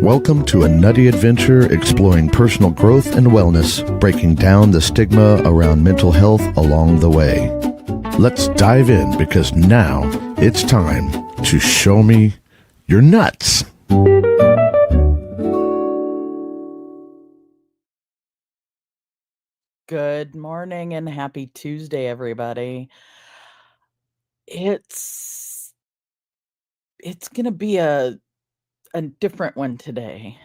Welcome to a nutty adventure exploring personal growth and wellness, breaking down the stigma around mental health along the way. Let's dive in because now it's time to show me your nuts. Good morning and happy Tuesday, everybody. It's gonna be a different one today.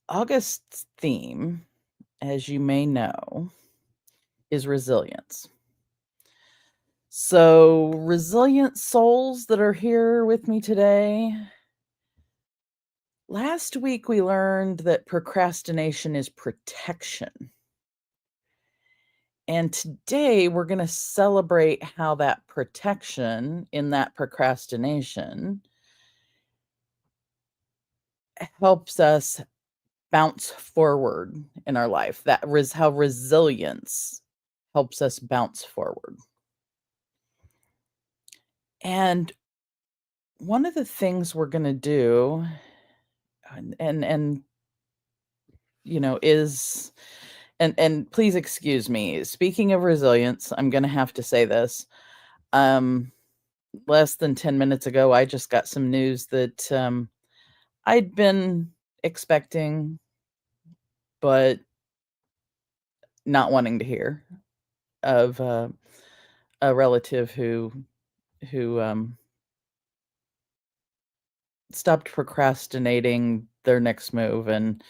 August's theme, as you may know, is resilience. So, resilient souls that are here with me today. Last week we learned that procrastination is protection. And today we're going to celebrate how that protection in that procrastination helps us bounce forward in our life. That is how resilience helps us bounce forward. And one of the things we're going to do and you know is and please excuse me, speaking of resilience, I'm going to have to say this. Less than 10 minutes ago, I just got some news that I'd been expecting, but not wanting to hear, of a relative who stopped procrastinating their next move and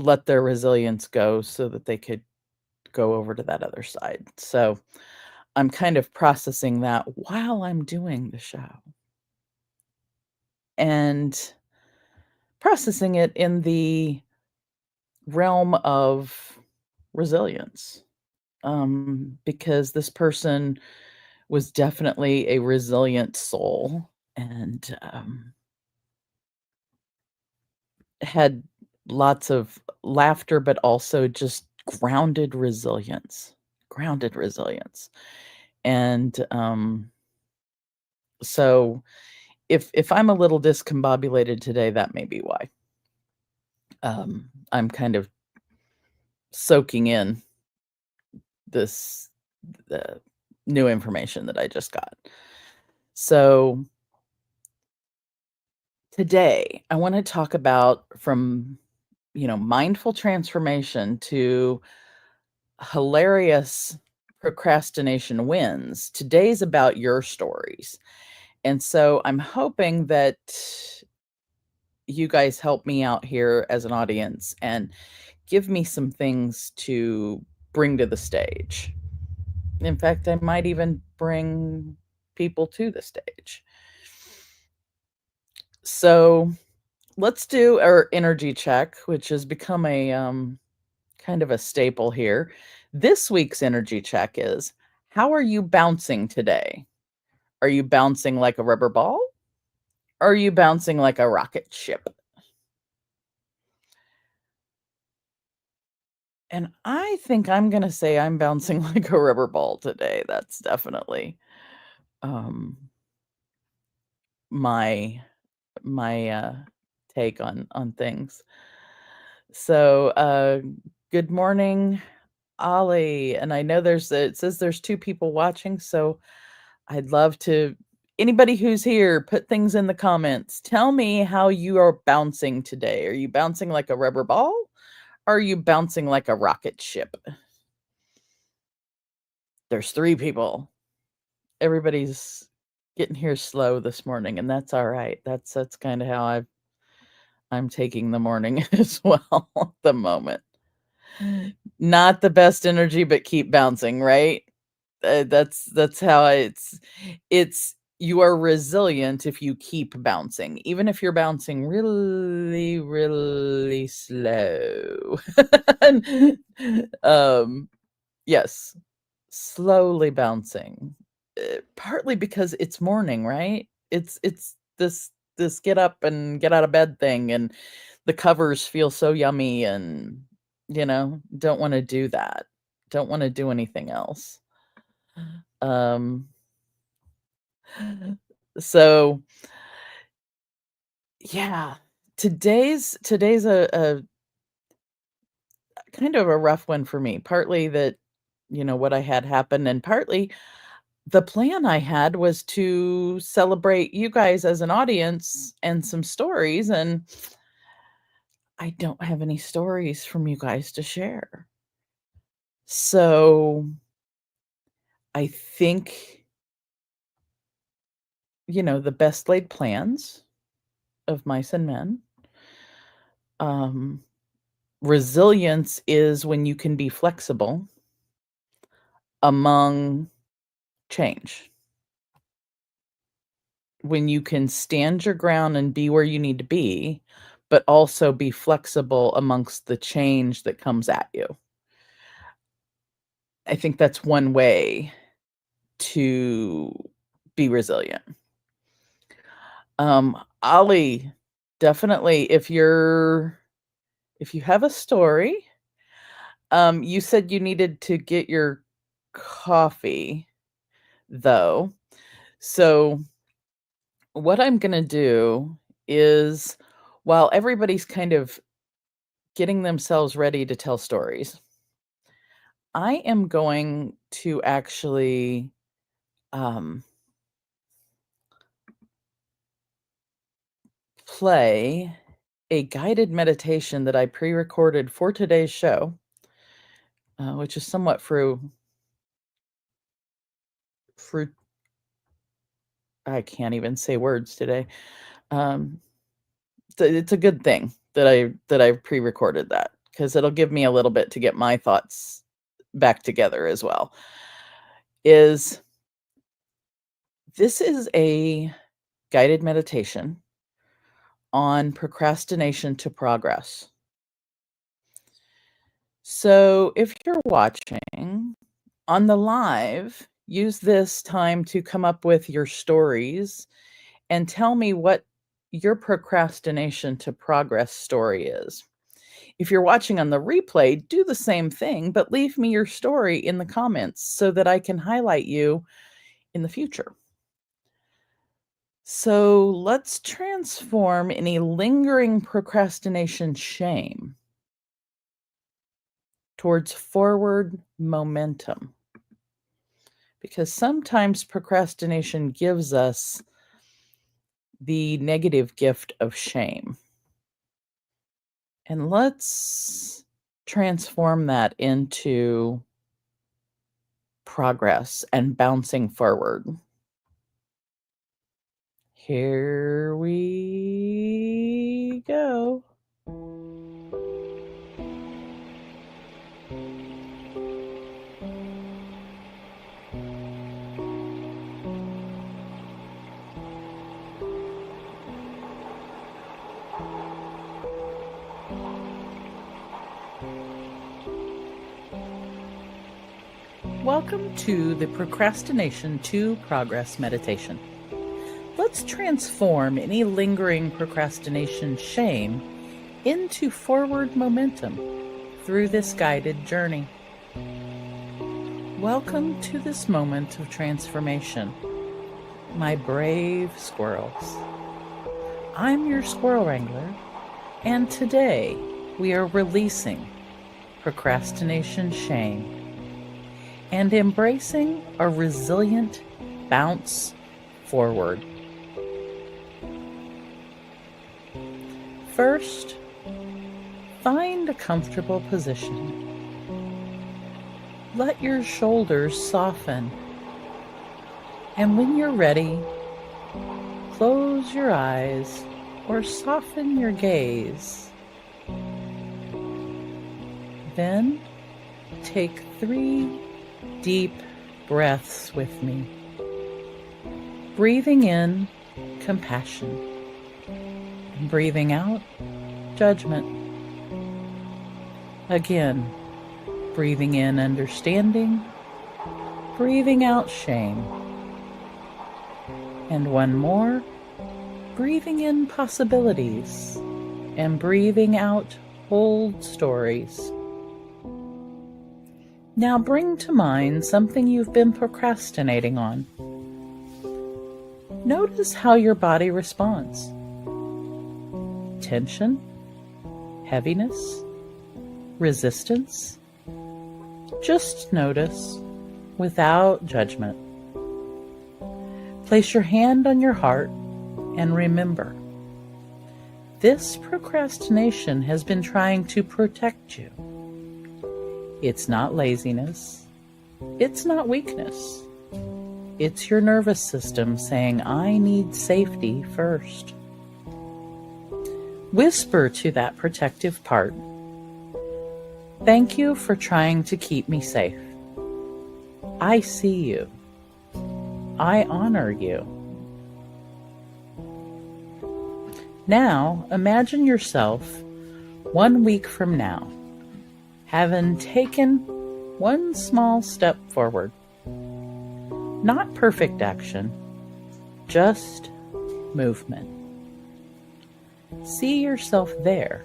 let their resilience go so that they could go over to that other side. So I'm kind of processing that while I'm doing the show. And processing it in the realm of resilience. Because this person was definitely a resilient soul and had lots of laughter, but also just grounded resilience. And so if I'm a little discombobulated today, that may be why. I'm kind of soaking in this the new information that I just got. So today I want to talk about from mindful transformation to hilarious procrastination wins. Today's about your stories. And so I'm hoping that you guys help me out here as an audience and give me some things to bring to the stage. In fact, I might even bring people to the stage. So let's do our energy check, which has become a kind of a staple here. This week's energy check is, how are you bouncing today? Are you bouncing like a rubber ball? Or are you bouncing like a rocket ship? And I think I'm going to say I'm bouncing like a rubber ball today. That's definitely my take on things. So good morning, Ollie. And I know it says there's 2 people watching, so I'd love to, anybody who's here, put things in the comments. Tell me how you are bouncing today. Are you bouncing like a rubber ball? Or are you bouncing like a rocket ship? There's 3 people. Everybody's getting here slow this morning, and that's all right. That's kind of how I'm taking the morning as well at the moment. Not the best energy, but keep bouncing, right? That's how it's you are resilient if you keep bouncing, even if you're bouncing really, really slow. Yes, slowly bouncing. Partly because it's morning, right? It's this get up and get out of bed thing, and the covers feel so yummy, and don't want to do that. Don't want to do anything else. Um, so yeah, today's a kind of a rough one for me. Partly that, what I had happen, and partly the plan I had was to celebrate you guys as an audience and some stories, and I don't have any stories from you guys to share. So I think, the best laid plans of mice and men. Um, Resilience is when you can be flexible among change. When you can stand your ground and be where you need to be, but also be flexible amongst the change that comes at you. I think that's one way to be resilient. Ollie, definitely if you have a story, you said you needed to get your coffee though. So what I'm going to do is, while everybody's kind of getting themselves ready to tell stories, I am going to actually play a guided meditation that I pre-recorded for today's show, which is somewhat fruit. I can't even say words today. It's a good thing that I pre-recorded that, because it'll give me a little bit to get my thoughts back together as well. This is a guided meditation on procrastination to progress. So if you're watching on the live, use this time to come up with your stories and tell me what your procrastination to progress story is. If you're watching on the replay, do the same thing, but leave me your story in the comments so that I can highlight you in the future. So let's transform any lingering procrastination shame towards forward momentum. Because sometimes procrastination gives us the negative gift of shame. And let's transform that into progress and bouncing forward. Here we go. Welcome to the Procrastination to Progress meditation. Let's transform any lingering procrastination shame into forward momentum through this guided journey. Welcome to this moment of transformation, my brave squirrels. I'm your Squirrel Wrangler, and today we are releasing procrastination shame and embracing a resilient bounce forward. First, find a comfortable position. Let your shoulders soften, and when you're ready, close your eyes or soften your gaze. Then, take 3 deep breaths with me. Breathing in compassion and breathing out judgment. Again, breathing in understanding, breathing out shame. And one more, breathing in possibilities and breathing out old stories. Now bring to mind something you've been procrastinating on. Notice how your body responds. Tension, heaviness, resistance. Just notice without judgment. Place your hand on your heart and remember, this procrastination has been trying to protect you. It's not laziness. It's not weakness. It's your nervous system saying, I need safety first. Whisper to that protective part, thank you for trying to keep me safe. I see you. I honor you. Now, imagine yourself 1 week from now, having taken one small step forward. Not perfect action, just movement. See yourself there.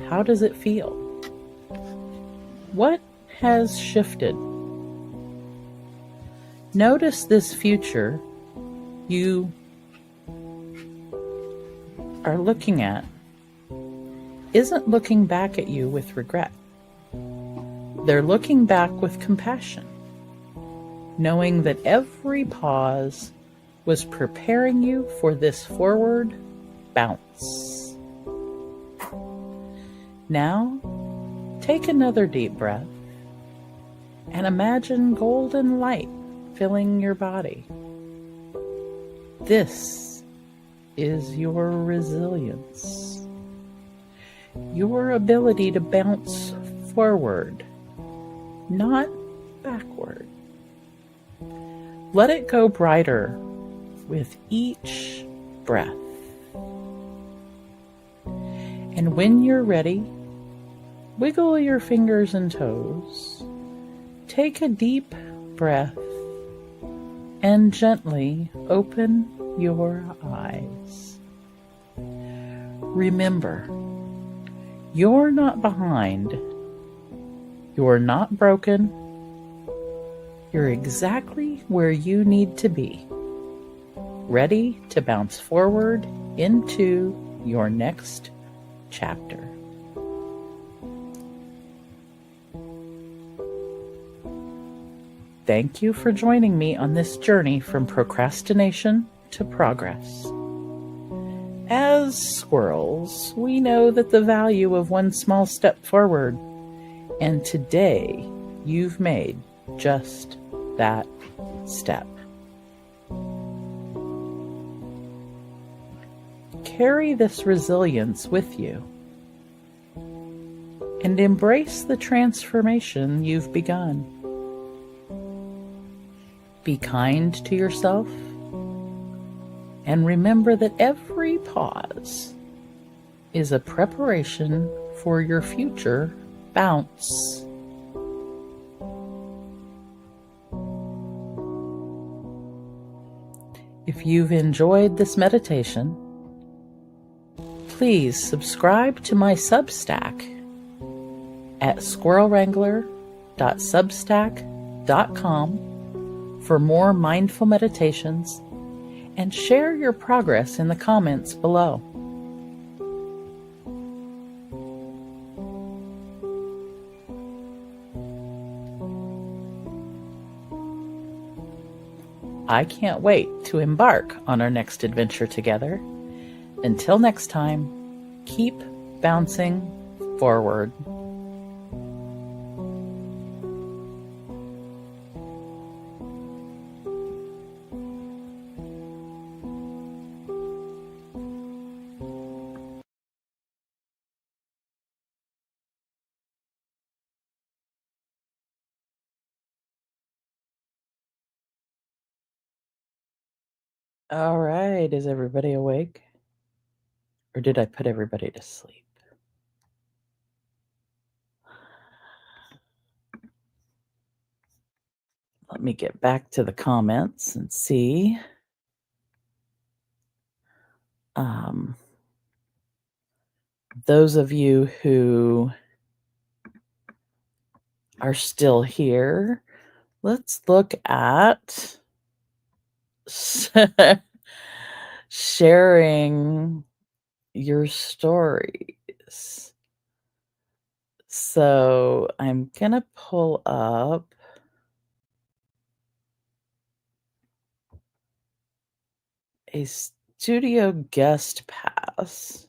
How does it feel? What has shifted? Notice this future you are looking at isn't looking back at you with regret. They're looking back with compassion, knowing that every pause was preparing you for this forward bounce. Now, take another deep breath and imagine golden light filling your body. This is your resilience, your ability to bounce forward, not backward. Let it go brighter with each breath. And when you're ready, wiggle your fingers and toes. Take a deep breath and gently open your eyes. Remember, you're not behind. You're not broken. You're exactly where you need to be, ready to bounce forward into your next chapter. Thank you for joining me on this journey from procrastination to progress. As squirrels, we know that the value of one small step forward, and today you've made just that step. Carry this resilience with you and embrace the transformation you've begun. Be kind to yourself and remember that every pause is a preparation for your future bounce. If you've enjoyed this meditation, please subscribe to my Substack at squirrelwrangler.substack.com for more mindful meditations, and share your progress in the comments below. I can't wait to embark on our next adventure together. Until next time, keep bouncing forward. All right, is everybody awake? Or did I put everybody to sleep? Let me get back to the comments and see. Those of you who are still here, let's look at sharing your stories. So I'm gonna pull up a studio guest pass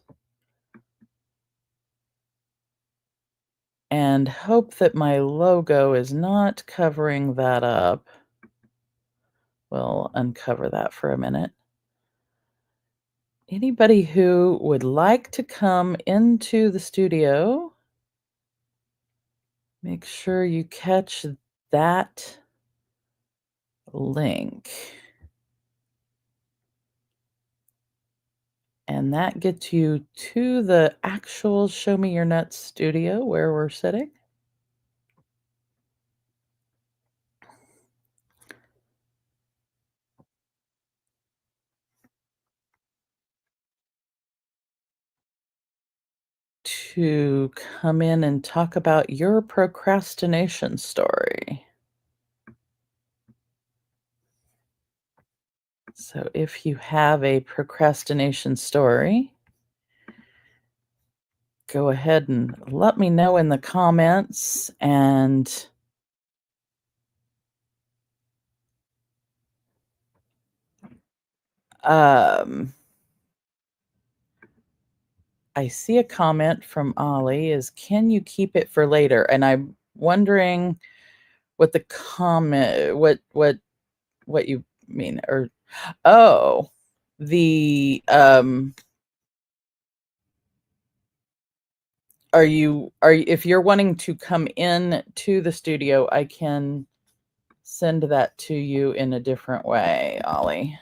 and hope that my logo is not covering that up. We'll uncover that for a minute. Anybody who would like to come into the studio, make sure you catch that link. And that gets you to the actual Show Me Your Nuts studio where we're sitting. To come in and talk about your procrastination story. So if you have a procrastination story, go ahead and let me know in the comments, and I see a comment from Ollie is, can you keep it for later? And I'm wondering what the comment, what you mean, or, oh, the, if you're wanting to come in to the studio, I can send that to you in a different way, Ollie.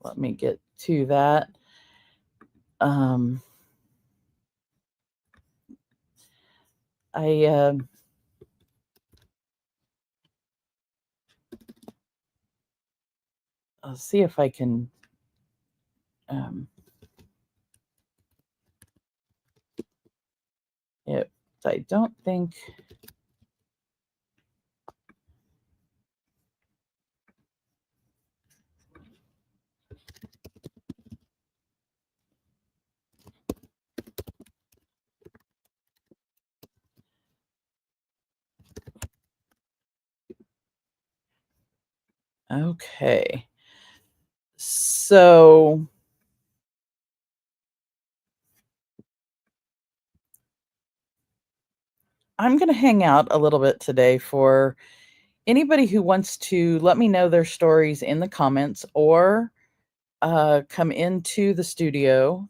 Let me get to that. I'll see if I can I don't think okay. So I'm going to hang out a little bit today for anybody who wants to let me know their stories in the comments, or come into the studio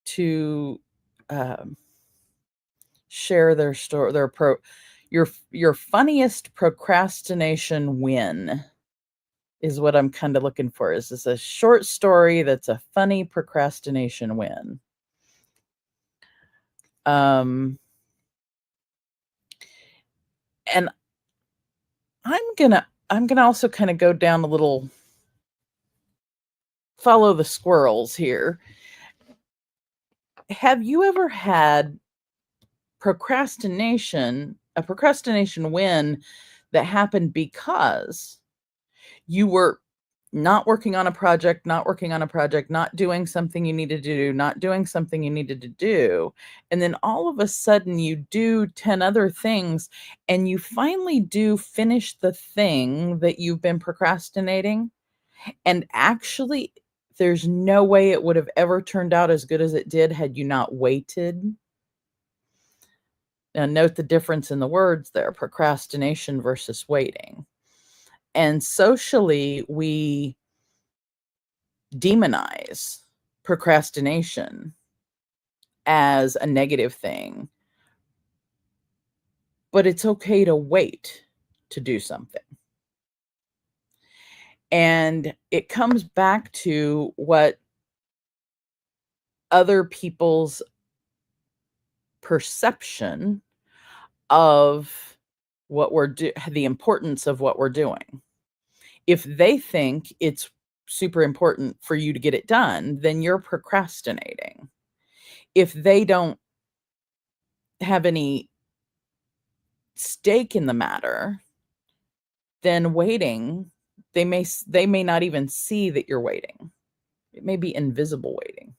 to share their story, your funniest procrastination win is what I'm kind of looking for. Is this a short story that's a funny procrastination win? And I'm gonna also kind of go down a little, follow the squirrels here. Have you ever had a procrastination win that happened because you were not working on a project, not doing something you needed to do, not doing something you needed to do, and then all of a sudden you do 10 other things and you finally do finish the thing that you've been procrastinating, and actually there's no way it would have ever turned out as good as it did had you not waited? Now note the difference in the words there, procrastination versus waiting. And socially, we demonize procrastination as a negative thing, but it's okay to wait to do something. And it comes back to what other people's perception of what the importance of what we're doing. If they think it's super important for you to get it done, then you're procrastinating. If they don't have any stake in the matter, then waiting, they may not even see that you're waiting. It may be invisible waiting.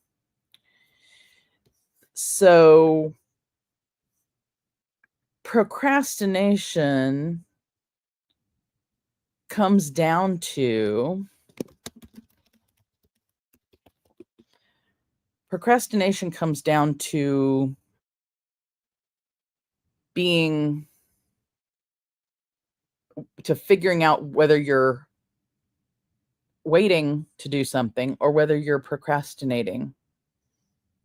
So procrastination comes down to figuring out whether you're waiting to do something or whether you're procrastinating,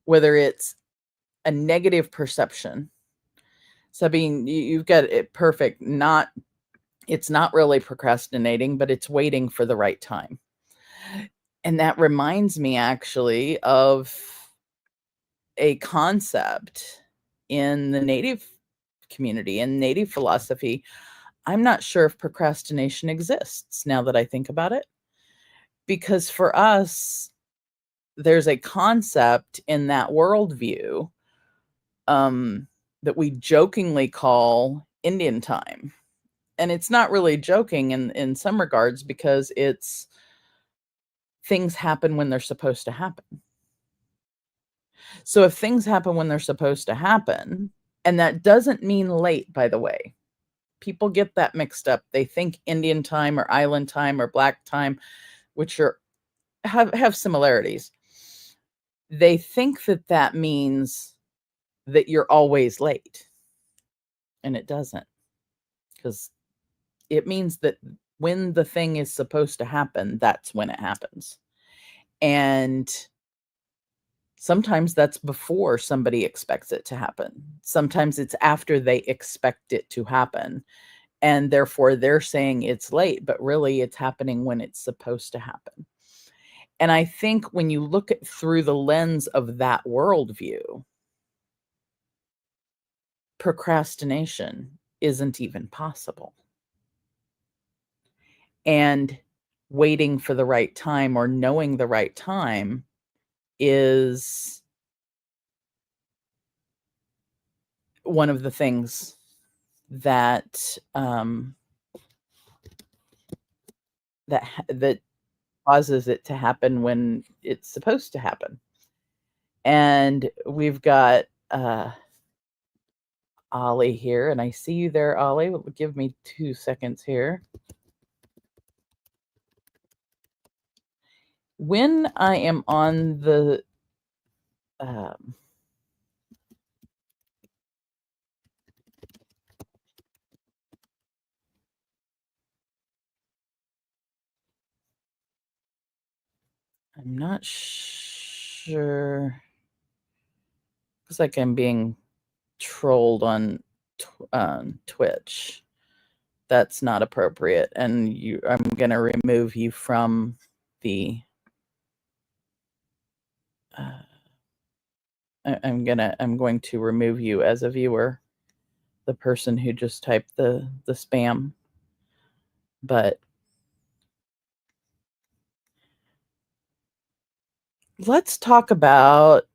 whether it's a negative perception. Sabine, you've got it perfect. It's not really procrastinating, but it's waiting for the right time. And that reminds me actually of a concept in the Native community and Native philosophy. I'm not sure if procrastination exists now that I think about it, because for us, there's a concept in that worldview that we jokingly call Indian time. And it's not really joking in some regards, because it's things happen when they're supposed to happen. So if things happen when they're supposed to happen, and that doesn't mean late, by the way. People get that mixed up. They think Indian time or island time or black time, which have similarities. They think that means that you're always late. And it doesn't, because it means that when the thing is supposed to happen, that's when it happens. And sometimes that's before somebody expects it to happen. Sometimes it's after they expect it to happen. And therefore they're saying it's late, but really it's happening when it's supposed to happen. And I think when you look at through the lens of that worldview, procrastination isn't even possible. And waiting for the right time or knowing the right time is one of the things that that causes it to happen when it's supposed to happen. And we've got Ollie here, and I see you there, Ollie. Give me 2 seconds here. When I am on the I'm not sure. Looks like I'm being trolled on Twitch. That's not appropriate, and I'm going to remove you from the I'm going to remove you as a viewer, the person who just typed the spam. But let's talk about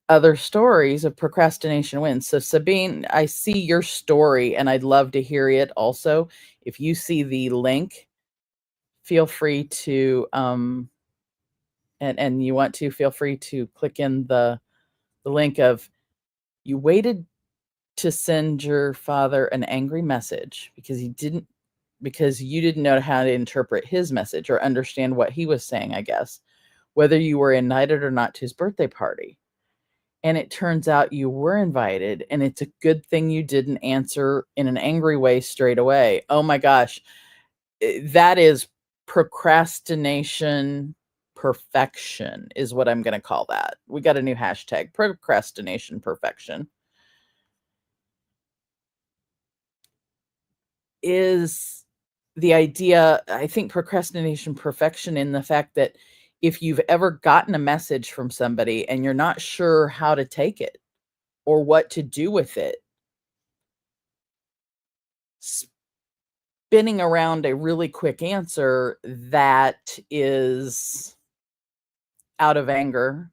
other stories of procrastination wins. So Sabine, I see your story and I'd love to hear it also. If you see the link, feel free to and you want to, feel free to click in the link of, you waited to send your father an angry message because you didn't know how to interpret his message or understand what he was saying, I guess, whether you were invited or not to his birthday party. And it turns out you were invited, and it's a good thing you didn't answer in an angry way straight away. Oh my gosh. That is procrastination perfection is what I'm going to call that. We got a new hashtag, procrastination perfection. Is the idea, I think, procrastination perfection in the fact that if you've ever gotten a message from somebody and you're not sure how to take it or what to do with it, spinning around a really quick answer that is out of anger,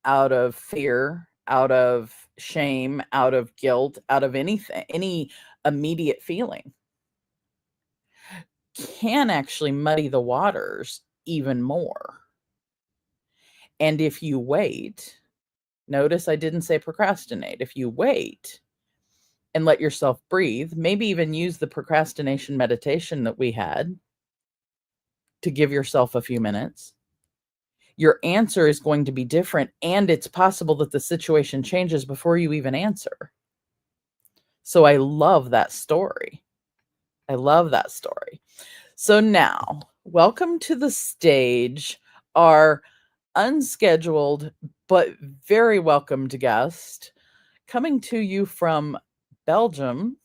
out of fear, out of shame, out of guilt, out of anything, any immediate feeling, can actually muddy the waters even more. And if you wait, notice I didn't say procrastinate. If you wait and let yourself breathe, maybe even use the procrastination meditation that we had to give yourself a few minutes, your answer is going to be different. And it's possible that the situation changes before you even answer. So I love that story. I love that story. So now, welcome to the stage, our unscheduled but very welcomed guest, coming to you from Belgium,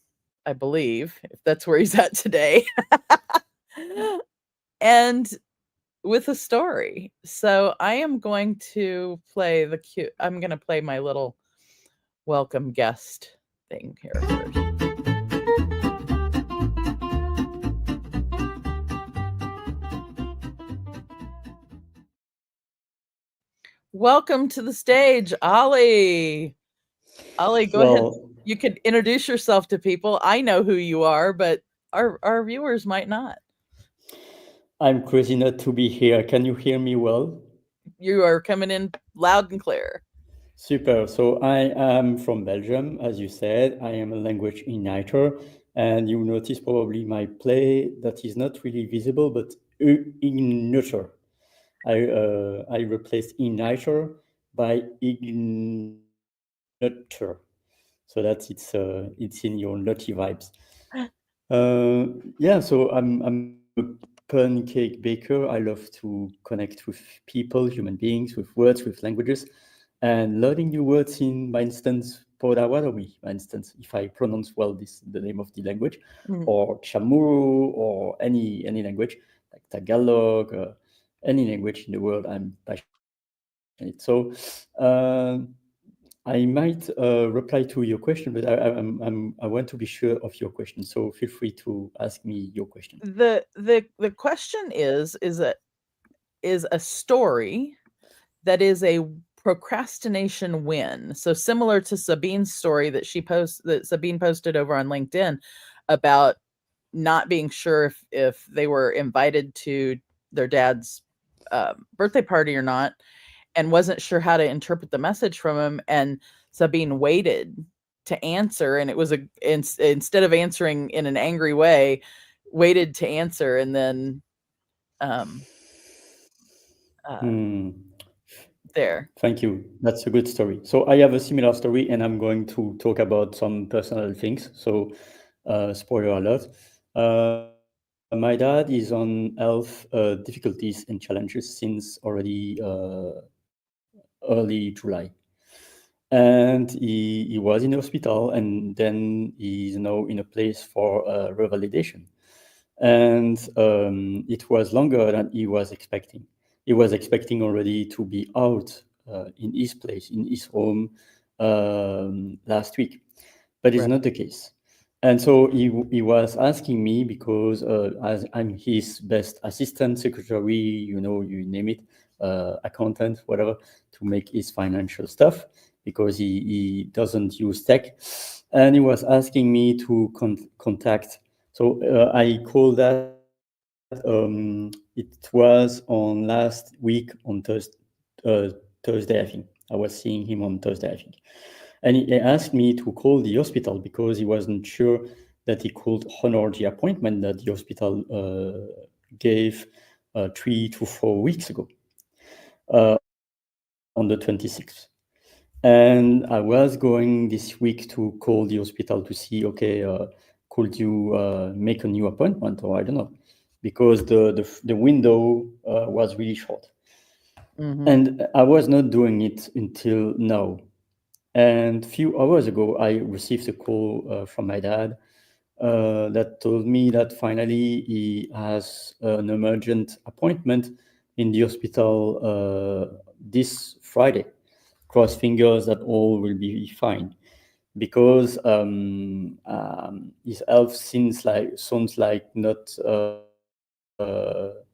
I believe, if that's where he's at today, and with a story. So I am going to play I'm going to play my little welcome guest thing here first. Welcome to the stage, Ollie. Ollie, go ahead. Well, You could introduce yourself to people. I know who you are, but our viewers might not. I'm crazy not to be here. Can you hear me well? You are coming in loud and clear. Super. So I am from Belgium, as you said. I am a language igniter, and you notice probably my play that is not really visible, but igniter. I replaced igniter by ignitor, so that it's in your naughty vibes. Yeah, so I'm a pancake baker. I love to connect with people, human beings, with words, with languages, and learning new words in, by instance, Podawatomi, for instance, if I pronounce well the name of the language, Mm. or Chamorro, or any language like Tagalog, any language in the world, I'm passionate. So I might reply to your question, but I want to be sure of your question. So feel free to ask me your question. The question is a story that is a procrastination win. So similar to Sabine's story that Sabine posted over on LinkedIn about not being sure if they were invited to their dad's birthday party or not, and wasn't sure how to interpret the message from him. And Sabine waited to answer, and it was instead of answering in an angry way, waited to answer, and then um, uh, Hmm. there. Thank you. That's a good story. So I have a similar story, and I'm going to talk about some personal things. So, spoiler alert. My dad is on health difficulties and challenges since already early July, and he was in the hospital, and then he's now in a place for revalidation. And it was longer than he was expecting. He was expecting already to be out in his place, in his home last week, but it's Right. not the case. And so he was asking me because as I'm his best assistant, secretary, you name it, accountant, whatever, to make his financial stuff because he doesn't use tech. And he was asking me to contact. So I call that, it was on last week on Thursday, I think. I was seeing him on Thursday, I think. And he asked me to call the hospital because he wasn't sure that he could honor the appointment that the hospital gave 3 to 4 weeks ago on the 26th. And I was going this week to call the hospital to see, okay, could you make a new appointment, or I don't know, because the window was really short. Mm-hmm. And I was not doing it until now. And a few hours ago, I received a call from my dad that told me that finally he has an emergent appointment in the hospital this Friday. Cross fingers that all will be fine, because his health sounds like not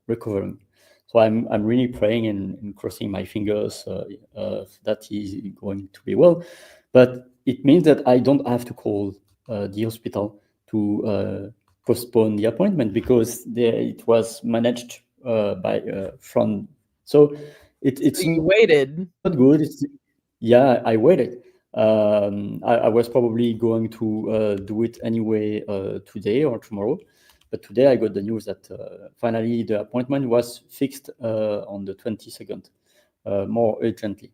recovering. So So I'm really praying and crossing my fingers that he's going to be well. But it means that I don't have to call the hospital to postpone the appointment because it was managed by from. So it's So you not waited. good. Yeah, I waited. I was probably going to do it anyway today or tomorrow, but today I got the news that finally the appointment was fixed on the 22nd, more urgently.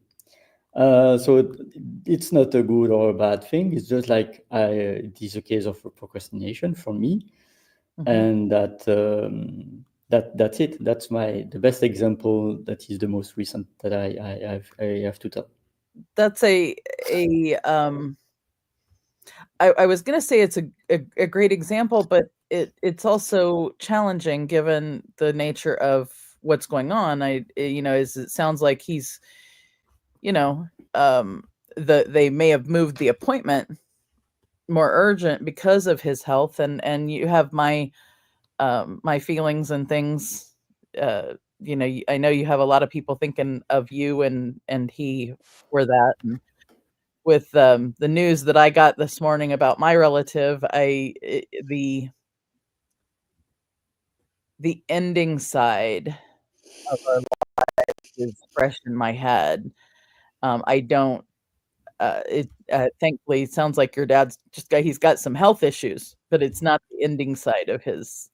So it's not a good or a bad thing. It's just like it is a case of procrastination for me, and that's it. That's the best example. That is the most recent that I have to tell. That's I was going to say it's a great example, but it's also challenging given the nature of what's going on. It sounds like he's, they may have moved the appointment more urgent because of his health, and you have my my feelings and things. I know you have a lot of people thinking of you and he for that. And with the news that I got this morning about my relative, the ending side of our life is fresh in my head. I don't. Thankfully, it sounds like your dad's he's got some health issues, but it's not the ending side of his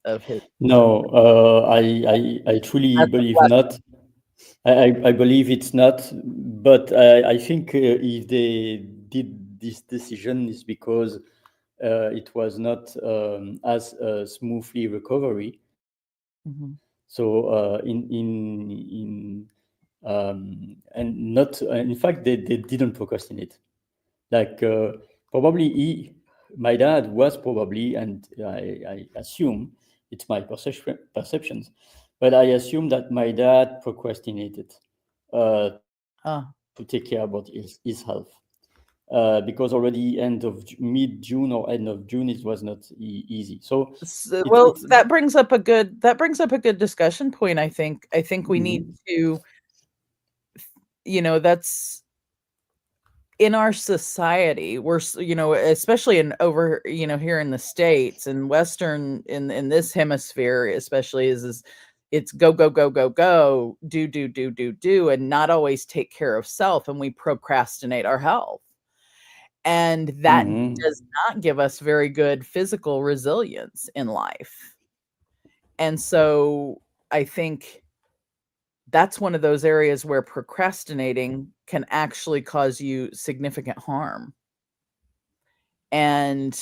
No, I truly That's a believe blessing. not. I believe it's not, but I think if they did this decision is because it was not as smoothly recovery. Mhm. So and not in fact they didn't procrastinate. Like probably my dad was probably, and I assume it's my perceptions, but I assume that my dad procrastinated uh, Ah. to take care about his health. Because already end of mid-June or end of June, it was not easy. So Well, it's that brings up a good discussion point. I think we need to, that's in our society. We're especially over here in the States and Western in this hemisphere, especially is it's go go go go go, do, and not always take care of self, and we procrastinate our health, and that does not give us very good physical resilience in life. And so I think that's one of those areas where procrastinating can actually cause you significant harm. And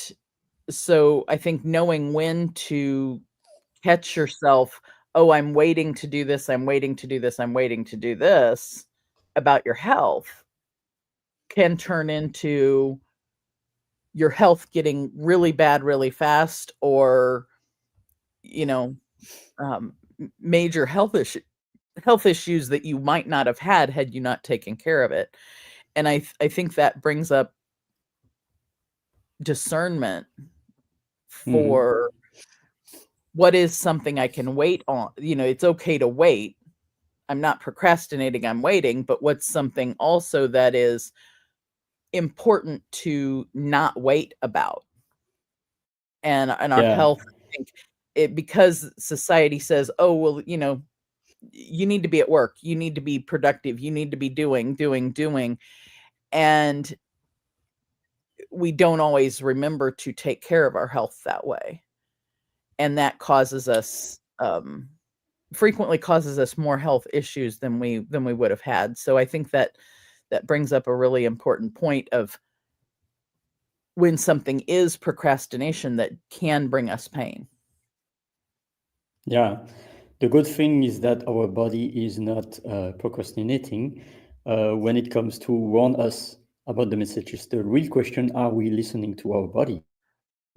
so I think knowing when to catch yourself, oh, I'm waiting to do this, I'm waiting to do this, I'm waiting to do this about your health can turn into your health getting really bad really fast, or major health issues that you might not have had you not taken care of it. And I think that brings up discernment for what is something I can wait on. It's okay to wait. I'm not procrastinating, I'm waiting, but what's something also that is important to not wait about? And our Yeah, health, I think because society says, oh, well, you need to be at work, you need to be productive, you need to be doing, and we don't always remember to take care of our health that way. And that causes us, frequently causes us more health issues than we would have had. So I think that brings up a really important point of when something is procrastination that can bring us pain. yeah. The good thing is that our body is not procrastinating when it comes to warn us about the messages. The real question: are we listening to our body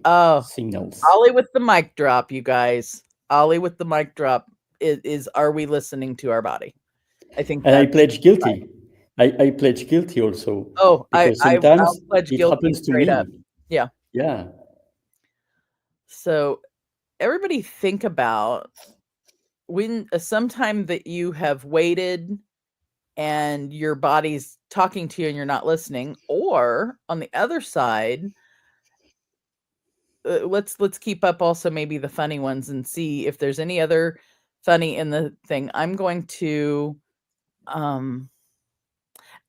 Oh, signals? Ollie with the mic drop, you guys. Ollie with the mic drop is are we listening to our body? I think And I that's pledge guilty. I pledge guilty also oh, because I'll sometimes pledge it guilty happens to straight up. me. Yeah. Yeah. So everybody think about when sometime that you have waited and your body's talking to you and you're not listening, or on the other side, let's keep up also maybe the funny ones and see if there's any other funny in the thing. I'm going to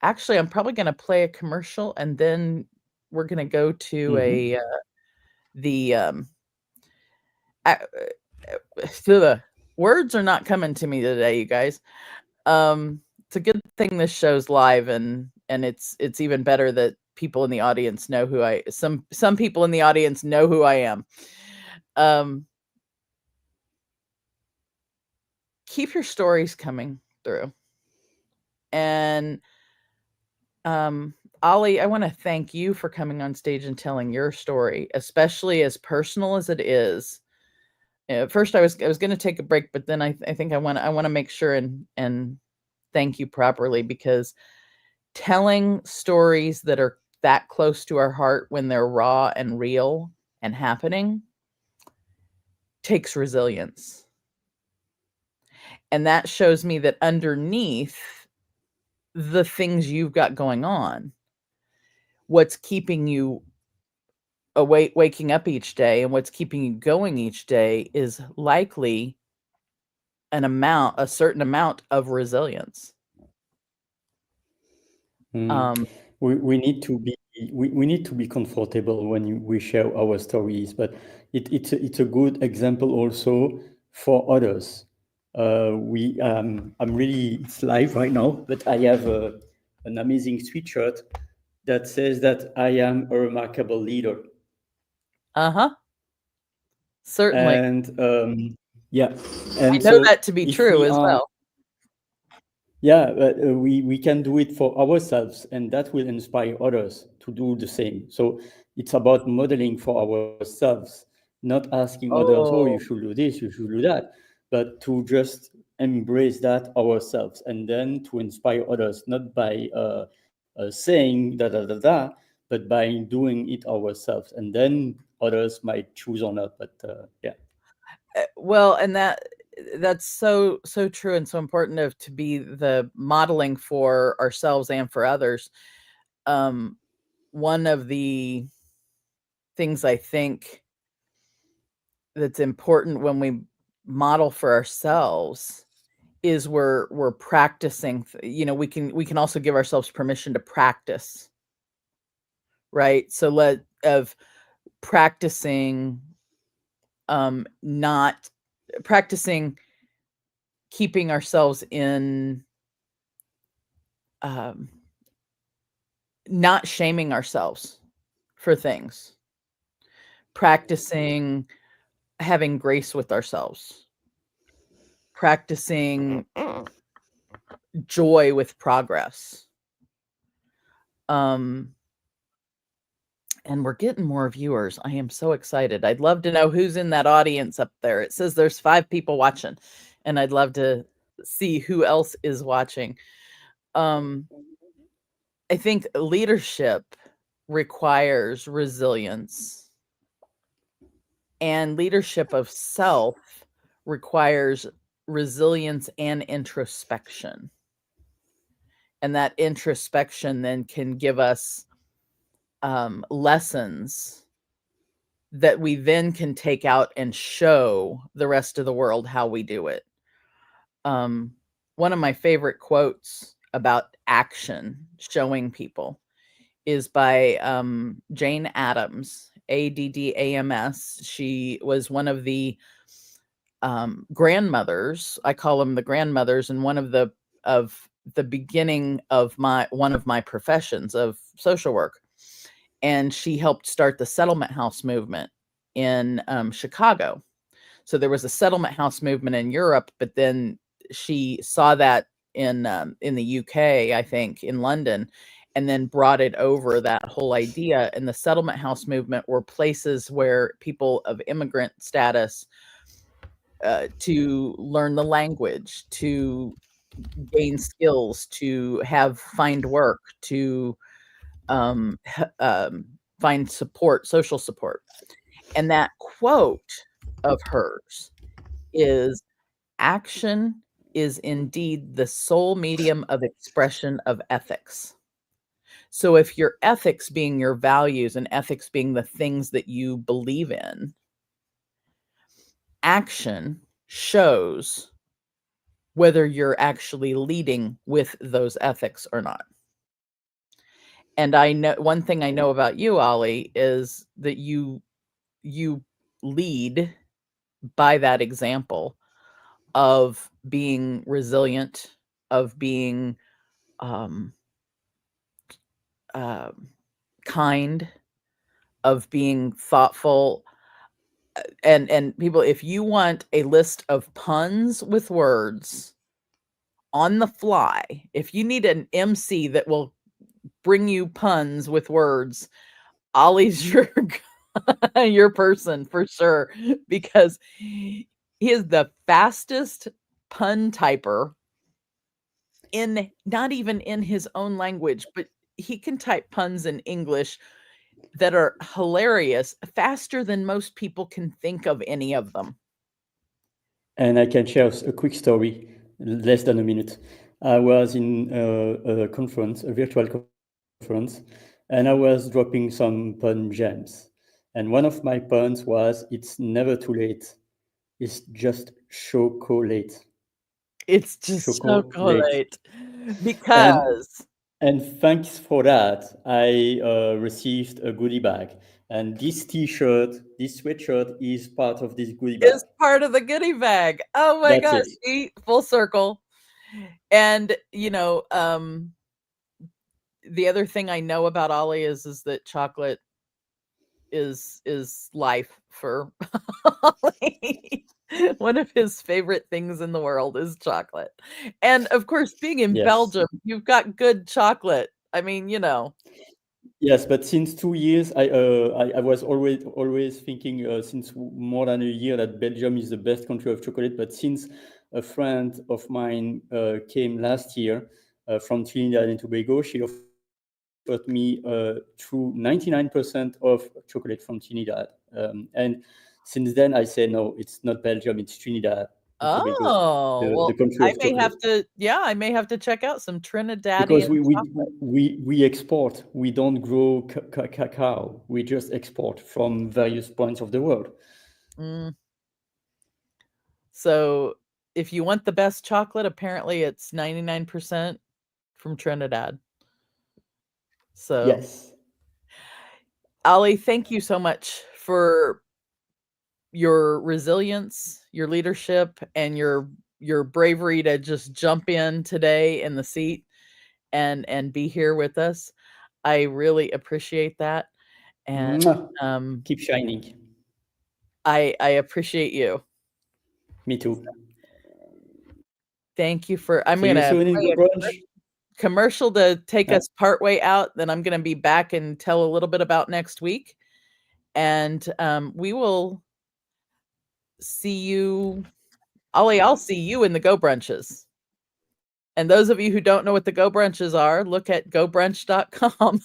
actually I'm probably going to play a commercial and then we're going to go to Mhm. the words are not coming to me today, you guys. It's a good thing this show's live, and it's even better that people in the audience know who some people in the audience know who I am. Keep your stories coming through. And Ollie, I want to thank you for coming on stage and telling your story, especially as personal as it is. At first, I was going to take a break, but then I think I want to make sure and thank you properly, because telling stories that are that close to our heart when they're raw and real and happening takes resilience. And that shows me that underneath the things you've got going on, what's keeping you awake, waking up each day, and what's keeping you going each day is likely a certain amount of resilience. Mm. We need to be we need to be comfortable when we share our stories, but it's a good example also for others. I'm really, it's live right now, but I have an amazing sweatshirt that says that I am a remarkable leader. Certainly. And yeah, I and know so that to be if true we as are, well. yeah, but we can do it for ourselves, and that will inspire others to do the same. So it's about modeling for ourselves, not asking others, oh, you Oh, should do this, you should do that, but to just embrace that ourselves, and then to inspire others, not by saying da da da da, but by doing it ourselves, and then others might choose or not. But yeah. well, and that's so true and so important to be the modeling for ourselves and for others. One of the things I think that's important when we model for ourselves is we're practicing. We can also give ourselves permission to practice, right? So of practicing, not practicing keeping ourselves in, um, not shaming ourselves for things, practicing having grace with ourselves, practicing joy with progress. Um, and we're getting more viewers. I am so excited. I'd love to know who's in that audience up there. It says there's 5 people watching, and I'd love to see who else is watching. I think leadership requires resilience, and leadership of self requires resilience and introspection. And that introspection then can give us lessons that we then can take out and show the rest of the world how we do it. One of my favorite quotes about action, showing people, is by Jane Addams, Addams. She was one of the grandmothers. I call them the grandmothers, and one of the beginning of one of my professions of social work. And she helped start the settlement house movement in Chicago. So there was a settlement house movement in Europe, but then she saw that in the UK, I think, in London, and then brought it over, that whole idea. And the settlement house movement were places where people of immigrant status, to learn the language, to gain skills, to find work, to find support, social support. And that quote of hers is, action is indeed the sole medium of expression of ethics. So if your ethics being your values and ethics being the things that you believe in, action shows whether you're actually leading with those ethics or not. And I know one thing I know about you, Ollie, is that you lead by that example of being resilient, of being kind, of being thoughtful. And people, if you want a list of puns with words on the fly, if you need an MC that will bring you puns with words, Ollie's your person for sure, because he is the fastest pun typer in, not even in his own language, but he can type puns in English that are hilarious, faster than most people can think of any of them. And I can share a quick story, less than a minute. I was in a conference, a virtual conference, and I was dropping some pun gems. And one of my puns was, "It's never too late. It's just chocolate." It's just Chocolate. chocolate. Because and thanks for that, I received a goodie bag. And this t-shirt, this sweatshirt is part of this goodie bag. Is part of the goodie bag. Oh my gosh, see, full circle. And you know, the other thing I know about Ollie is that chocolate is life for Ollie. One of his favorite things in the world is chocolate. And of course, being in Belgium, you've got good chocolate. I mean, you know. Yes, but since 2 years, I was always thinking since more than a year that Belgium is the best country of chocolate. But since a friend of mine came last year from Trinidad and Tobago, she offered me through 99% of chocolate from Trinidad. And since then, I say, no, it's not Belgium, it's Trinidad. Oh, the country I may have to, I may have to check out some Trinidadian because chocolate. we export. We don't grow cacao. We just export from various points of the world. So if you want the best chocolate, apparently it's 99% from Trinidad. So yes, Ollie, thank you so much for your resilience, your leadership, and your bravery to just jump in today in the seat and be here with us. I really appreciate that. And keep shining. I appreciate you. Me too. Thank you for, I'm See going to you brunch. Commercial to take us partway out. Then I'm going to be back and tell a little bit about next week. And we will see you, Ollie, I'll see you in the Go Brunches. And those of you who don't know what the Go Brunches are, look at gobrunch.com.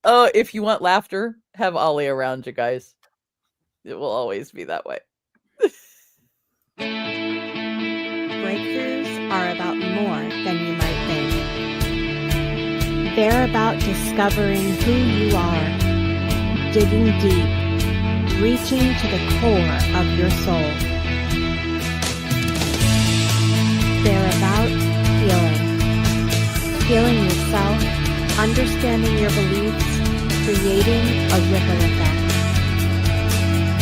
Oh, if you want laughter, have Ollie around you guys. It will always be that way. Breakthroughs are about more than you might think. They're about discovering who you are, digging deep, reaching to the core of your soul. They're about healing yourself, understanding your beliefs, creating a ripple effect.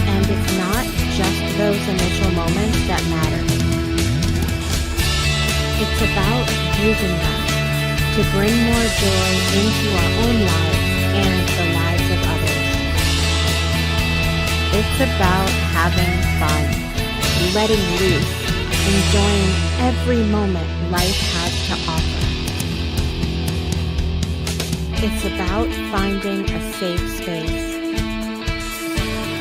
And it's not just those initial moments that matter. It's about using them to bring more joy into our own lives and the lives of others. It's about having fun, letting loose, enjoying every moment life has to offer. It's about finding a safe space.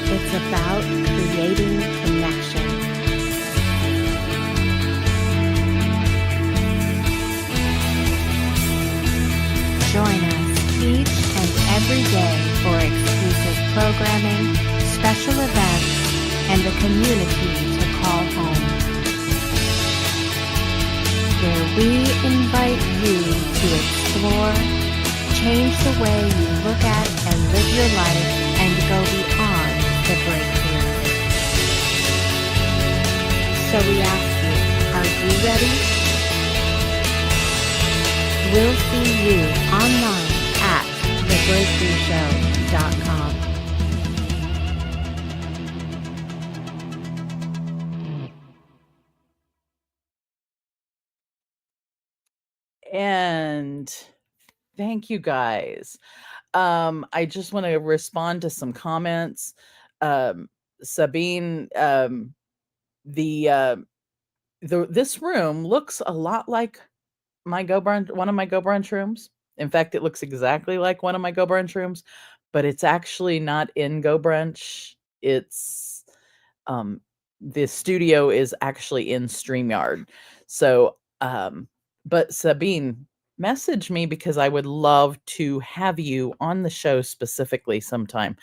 It's about creating connection. Join us each and every day for exclusive programming, special special events, and a community to call home, where we invite you to explore, change the way you look at and live your life, and go beyond the breakthrough. So we ask you, are you ready? We'll see you online at thebreakthroughshow.com. And thank you guys. I just want to respond to some comments. Sabine, this room looks a lot like my Go Brunch, one of my Go Brunch rooms. In fact, it looks exactly like one of my Go Brunch rooms, but it's actually not in Go Brunch. It's the studio is actually in StreamYard. So, but Sabine, message me because I would love to have you on the show specifically sometime.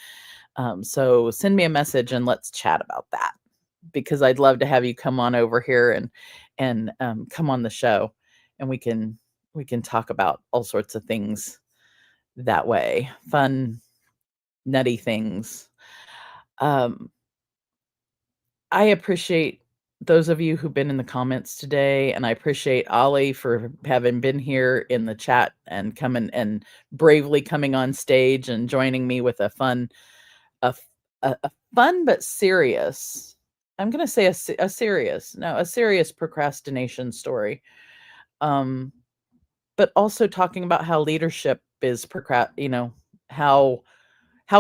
So send me a message and let's chat about that, because I'd love to have you come on over here and come on the show, and we can talk about all sorts of things that way, fun, nutty things. I appreciate those of you who've been in the comments today, and I appreciate Ollie for having been here in the chat and coming and bravely coming on stage and joining me with a fun but serious, I'm going to say a serious procrastination story. But also talking about how leadership is how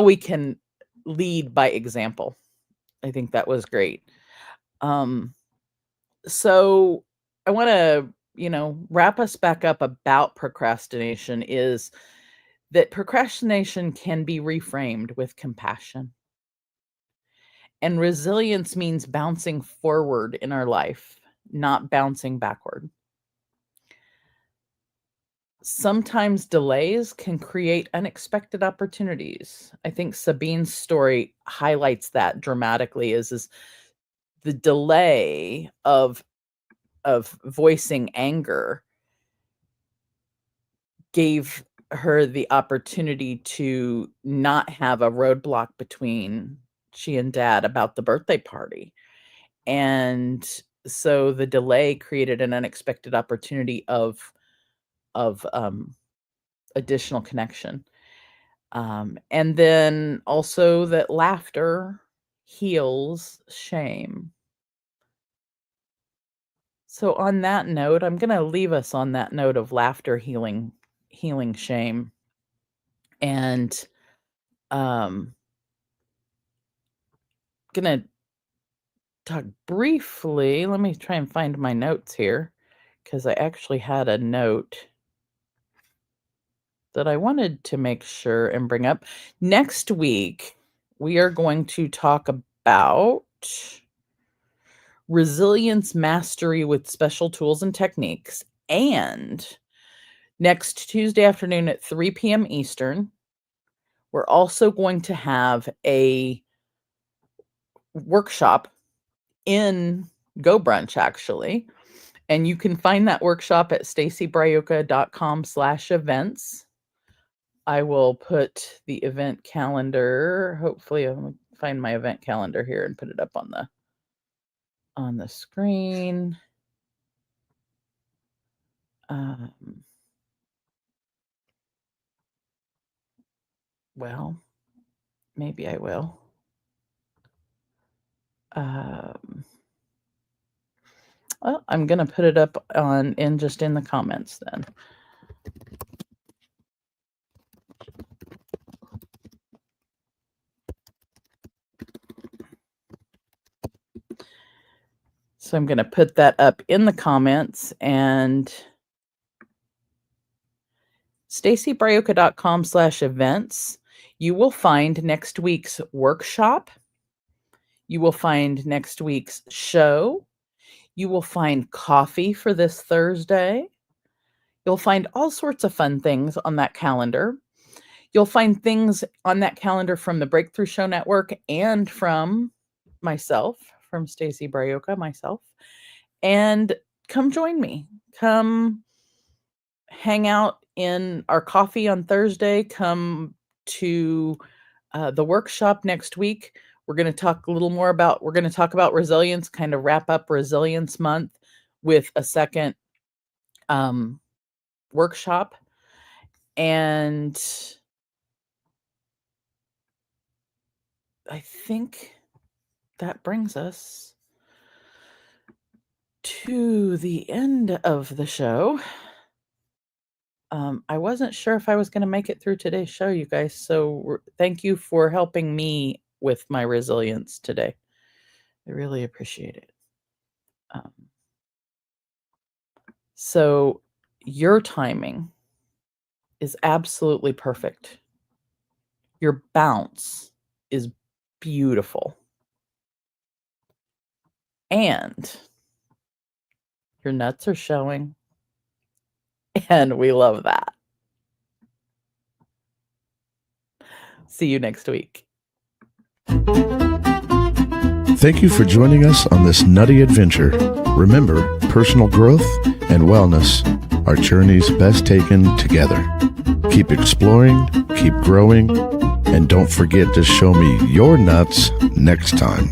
we can lead by example. I think that was great. So I want to, wrap us back up about procrastination, is that procrastination can be reframed with compassion. And resilience means bouncing forward in our life, not bouncing backward. Sometimes delays can create unexpected opportunities. I think Sabine's story highlights that dramatically, is the delay of voicing anger gave her the opportunity to not have a roadblock between she and Dad about the birthday party. And so the delay created an unexpected opportunity of additional connection. And then also that laughter heals shame. So on that note, I'm going to leave us on that note of laughter healing shame. And going to talk briefly. Let me try and find my notes here, because I actually had a note that I wanted to make sure and bring up. Next week, we are going to talk about resilience mastery with special tools and techniques. And next Tuesday afternoon at 3 p.m. Eastern, we're also going to have a workshop in Go Brunch, actually. And you can find that workshop at stacybraiuca.com/events. I will put the event calendar. Hopefully I'll find my event calendar here and put it up on the screen. Well, maybe I will. Well, I'm going to put it up in the comments then. So I'm going to put that up in the comments, and stacybraiuca.com/events. You will find next week's workshop. You will find next week's show. You will find coffee for this Thursday. You'll find all sorts of fun things on that calendar. You'll find things on that calendar from the Breakthrough Show Network and from myself, from Stacy Braiuca, myself. And come join me. Come hang out in our coffee on Thursday. Come to the workshop next week. We're going to talk about resilience, kind of wrap up Resilience Month with a second workshop. And I think that brings us to the end of the show. I wasn't sure if I was going to make it through today's show, you guys. So thank you for helping me with my resilience today. I really appreciate it. So your timing is absolutely perfect. Your bounce is beautiful. And your nuts are showing. And we love that. See you next week. Thank you for joining us on this nutty adventure. Remember, personal growth and wellness are journeys best taken together. Keep exploring, keep growing, and don't forget to show me your nuts next time.